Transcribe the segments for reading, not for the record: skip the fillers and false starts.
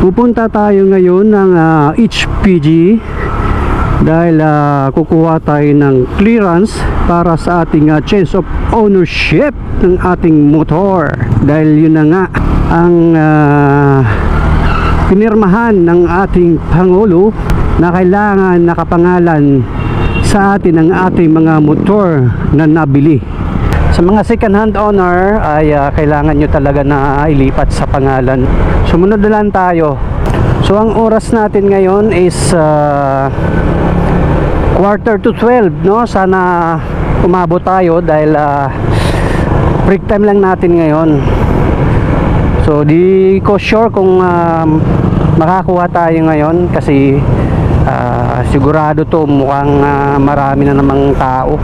Pupunta tayo ngayon ng HPG dahil kukuha tayo ng clearance para sa ating change of ownership ng ating motor. Dahil yun na nga ang pinirmahan ng ating Pangulo na kailangan nakapangalan sa atin ang ating mga motor na nabili. Sa mga second hand owner ay kailangan nyo talaga na ilipat sa pangalan. Sumunod na lang tayo. So ang oras natin ngayon is 11:45, no? Sana umabot tayo dahil break time lang natin ngayon. So di ko sure kung makakuha tayo ngayon kasi sigurado to mukhang marami na namang tao,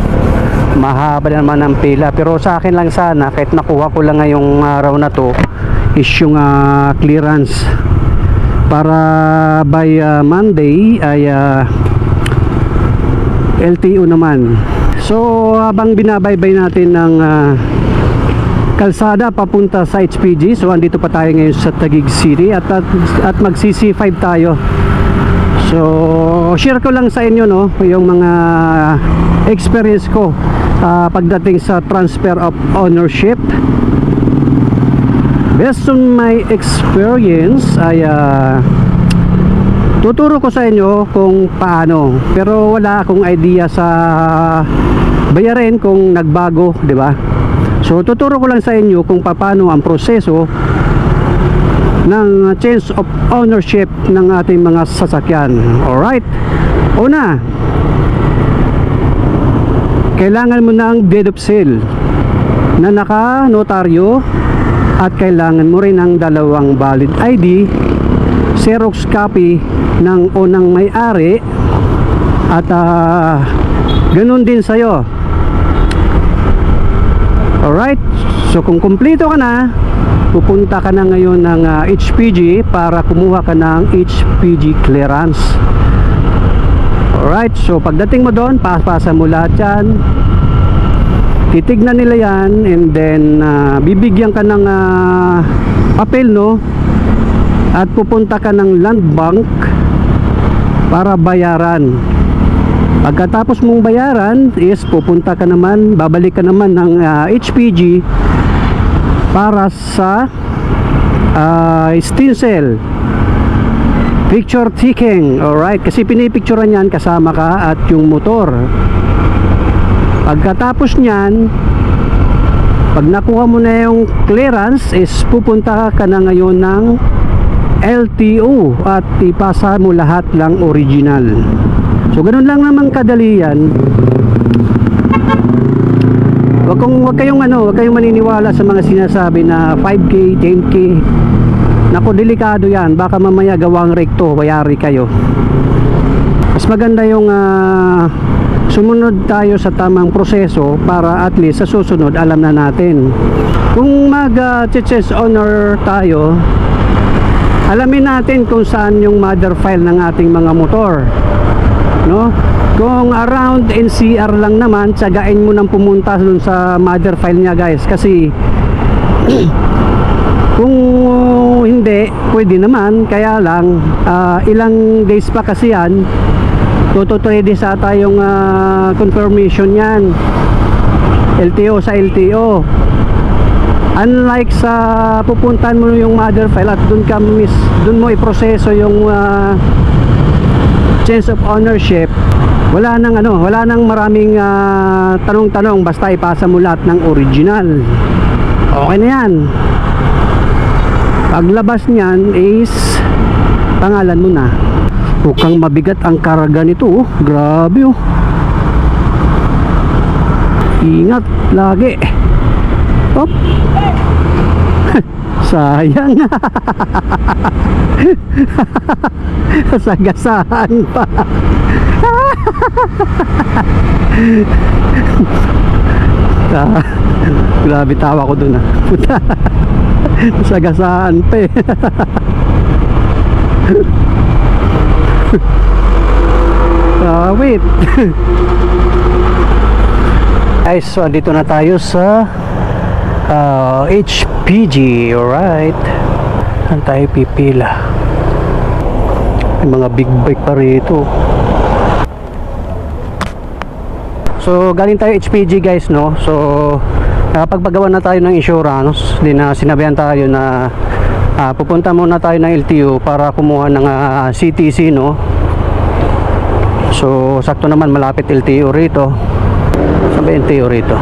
mahaba na naman ang pila. Pero sa akin lang sana, kahit nakuha ko lang ngayong araw na to, is yung clearance para by Monday ay LTO naman. So habang binabaybay natin ng kalsada papunta sa HPG, so andito pa tayo ngayon sa Taguig City at magsi-C5 tayo. So share ko lang sa inyo, no, yung mga experience ko pagdating sa transfer of ownership. Based on my experience ay tuturo ko sa inyo kung paano, pero wala akong idea sa bayarin kung nagbago, di ba? So tuturo ko lang sa inyo kung paano ang proseso ng change of ownership ng ating mga sasakyan. Alright, una, kailangan mo ng deed of sale na naka-notaryo at kailangan mo rin ng dalawang valid ID, Xerox copy ng unang may-ari at ganun din sa'yo. Alright, so kung kumpleto ka na, pupunta ka na ngayon ng HPG para kumuha ka ng HPG clearance. Alright, so pagdating mo doon, papasa mo lahat yan, titignan nila yan, and then bibigyan ka ng papel, no, at pupunta ka ng land bank para bayaran. Pagkatapos mong bayaran is pupunta ka naman, babalik ka naman ng HPG para sa stencil picture taking. Alright, kasi pinipicturean yan kasama ka at yung motor. Pagkatapos nyan, pag nakuha mo na yung clearance is pupunta ka na ngayon ng LTO at ipasa mo lahat lang original. So ganun lang naman kadali yan. Wag kayong maniniwala sa mga sinasabi na 5K, 10K. Naku, delikado yan. Baka mamaya gawang rekto, bayari kayo. Mas maganda yung sumunod tayo sa tamang proseso para at least sa susunod alam na natin. Kung mag-change owner tayo, alamin natin kung saan yung mother file ng ating mga motor, no? Kung around NCR lang naman, tsagain mo nang pumunta dun sa mother file niya, guys, kasi kung hindi, pwede naman, kaya lang ilang days pa kasi yan, 2 to 3 days ata yung confirmation yan, LTO sa LTO. Unlike sa pupuntahan mo yung mother file at dun mo iproseso yung change of ownership, wala nang maraming tanong-tanong, basta ipasa mo lahat ng original. Okay na yan. Paglabas niyan is pangalan mo na. Mukhang mabigat ang karga nito, oh. Grabe, oh. Ingat lagi. Hop. Sayang. Sagasaan pa. Grabe, tawa ko dun, puta. Sagasaan pa eh. Wait. Ay, so dito na tayo sa HPG. Alright, saan tayo pipila? May mga big bike pa rito. So galing tayo HPG guys, no. So pagpagawa na tayo ng insurance, din na sinabihan tayo na pupunta muna tayo ng LTO para kumuha ng CTC, no. So sakto naman malapit LTO rito. Sabi LTO rito.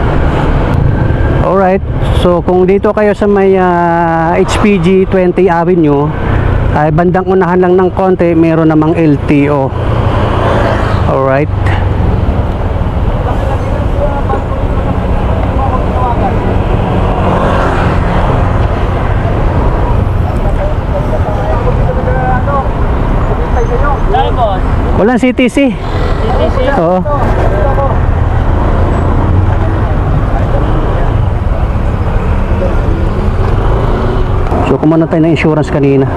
Alright, so kung dito kayo sa may HPG 20 Avenue, ay bandang unahan lang ng konti, meron namang LTO. Alright. Walang CTC. Oo. So kumana tayo ng insurance kanina.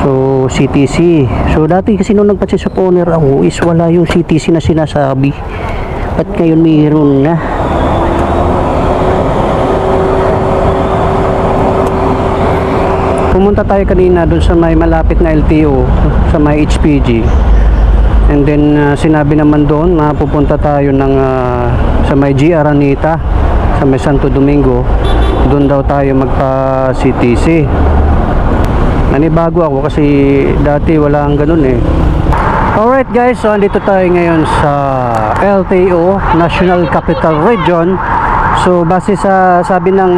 So CTC. So dati kasi nung nagpa-check sa owner ako is wala yung CTC na sinasabi. At ngayon mayroon na. Pumunta tayo kanina dun sa may malapit na LTO, sa may HPG. And then sinabi naman doon na pupunta tayo ng sa may G. Araneta, sa may Santo Domingo. Doon daw tayo magpa CTC. Nanibago ako kasi dati wala ang ganun eh. Alright guys, so andito tayo ngayon sa LTO, National Capital Region. So base sa sabi ng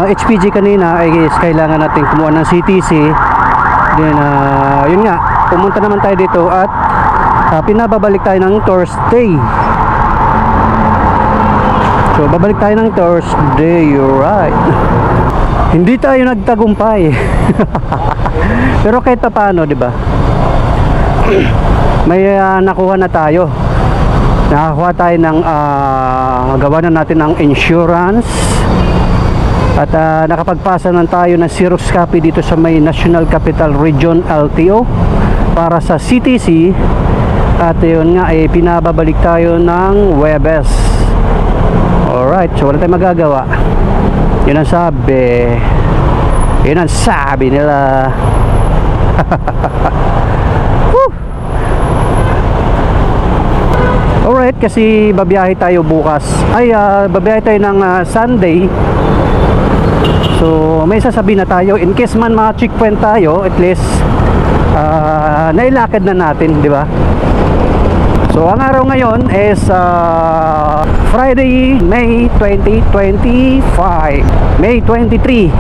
HPG kanina ay kailangan natin kumuha ng CTC. Then yun nga, pumunta naman tayo dito at pinababalik tayo ng Thursday. So babalik tayo ng Thursday, you're right. Hindi tayo nagtagumpay. Pero kahit pa paano, di ba? May nakuha na tayo. Nakakuha tayo ng gawa na natin ng insurance. At nakapagpasa na tayo ng Xerox copy dito sa may National Capital Region LTO para sa CTC. At yun nga ay pinababalik tayo ng Webes. Alright, so wala tayong magagawa. Yun ang sabi. Yun ang sabi nila. Alright, kasi babiyahe tayo bukas. Ay, babiyahe tayo ng Sunday. So may sasabihin na tayo in case man ma-checkpoint tayo, at least nailakad na natin, di ba? So ang araw ngayon is Friday, May 2025, May 23.